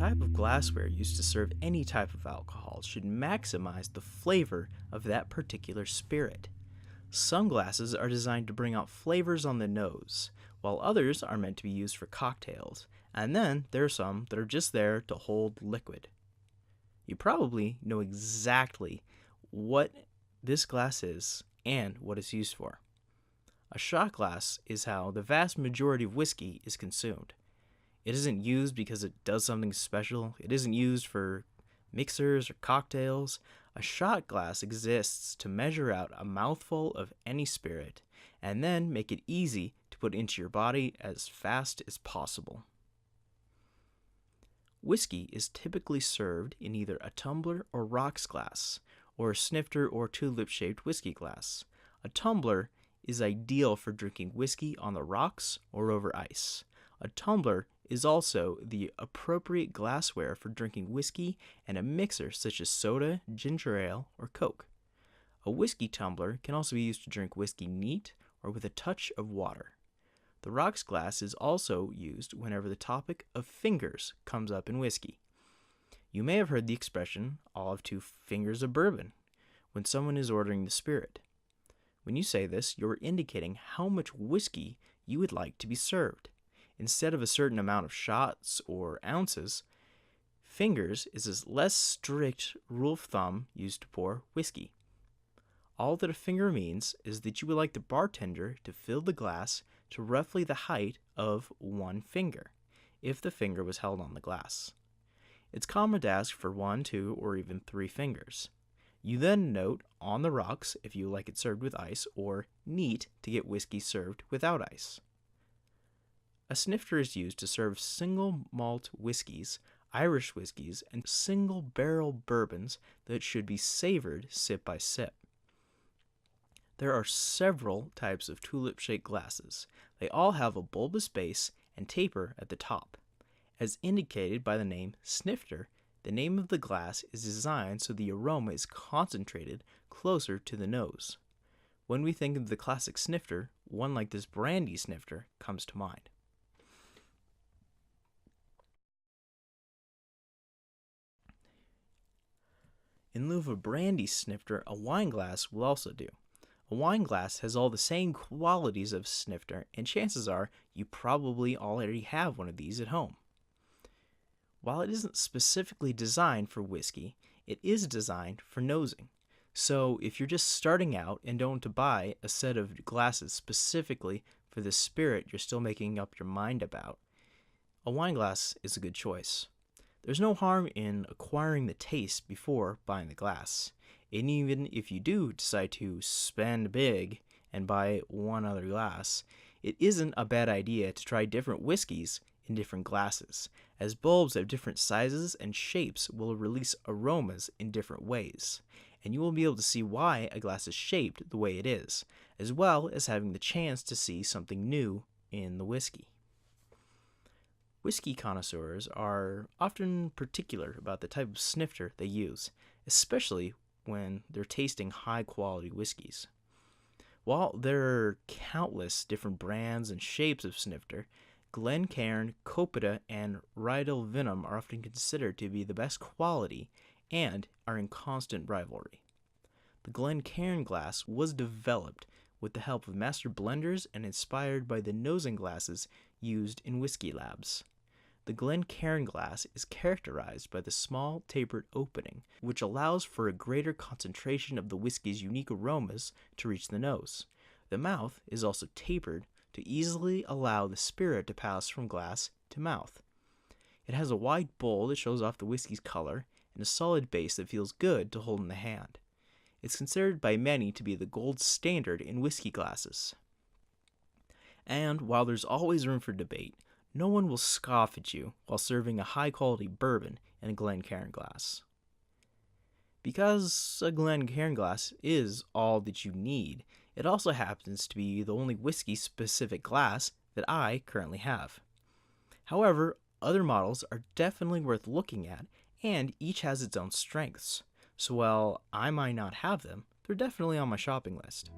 type of glassware used to serve any type of alcohol should maximize the flavor of that particular spirit. Some glasses are designed to bring out flavors on the nose, while others are meant to be used for cocktails, and then there are some that are just there to hold liquid. You probably know exactly what this glass is and what it's used for. A shot glass is how the vast majority of whiskey is consumed. It isn't used because it does something special. It isn't used for mixers or cocktails. A shot glass exists to measure out a mouthful of any spirit and then make it easy to put into your body as fast as possible. Whiskey is typically served in either a tumbler or rocks glass, or a snifter or tulip-shaped whiskey glass. A tumbler is ideal for drinking whiskey on the rocks or over ice. A tumbler is also the appropriate glassware for drinking whiskey and a mixer such as soda, ginger ale, or Coke. A whiskey tumbler can also be used to drink whiskey neat or with a touch of water. The rocks glass is also used whenever the topic of fingers comes up in whiskey. You may have heard the expression, "I'll have 2 fingers of bourbon," when someone is ordering the spirit. When you say this, you're indicating how much whiskey you would like to be served. Instead of a certain amount of shots or ounces, fingers is a less strict rule of thumb used to pour whiskey. All that a finger means is that you would like the bartender to fill the glass to roughly the height of 1 finger, if the finger was held on the glass. It's common to ask for 1, 2, or even 3 fingers. You then note on the rocks if you like it served with ice, or neat to get whiskey served without ice. A snifter is used to serve single malt whiskeys, Irish whiskeys, and single barrel bourbons that should be savored sip by sip. There are several types of tulip-shaped glasses. They all have a bulbous base and taper at the top. As indicated by the name snifter, the name of the glass is designed so the aroma is concentrated closer to the nose. When we think of the classic snifter, one like this brandy snifter comes to mind. In lieu of a brandy snifter, a wine glass will also do. A wine glass has all the same qualities of snifter, and chances are you probably already have one of these at home. While it isn't specifically designed for whiskey, it is designed for nosing. So if you're just starting out and don't want to buy a set of glasses specifically for the spirit you're still making up your mind about, a wine glass is a good choice. There's no harm in acquiring the taste before buying the glass. And even if you do decide to spend big and buy one other glass, it isn't a bad idea to try different whiskeys in different glasses, as bulbs of different sizes and shapes will release aromas in different ways, and you will be able to see why a glass is shaped the way it is, as well as having the chance to see something new in the whiskey. Whiskey connoisseurs are often particular about the type of snifter they use, especially when they're tasting high-quality whiskeys. While there are countless different brands and shapes of snifter, Glencairn, Copita, and Riedel Venom are often considered to be the best quality and are in constant rivalry. The Glencairn glass was developed with the help of master blenders and inspired by the nosing glasses used in whiskey labs. The Glencairn glass is characterized by the small tapered opening, which allows for a greater concentration of the whiskey's unique aromas to reach the nose. The mouth is also tapered to easily allow the spirit to pass from glass to mouth. It has a wide bowl that shows off the whiskey's color and a solid base that feels good to hold in the hand. It's considered by many to be the gold standard in whiskey glasses. And while there's always room for debate, no one will scoff at you while serving a high-quality bourbon in a Glencairn glass. Because a Glencairn glass is all that you need, it also happens to be the only whiskey-specific glass that I currently have. However, other models are definitely worth looking at, and each has its own strengths. So while I might not have them, they're definitely on my shopping list.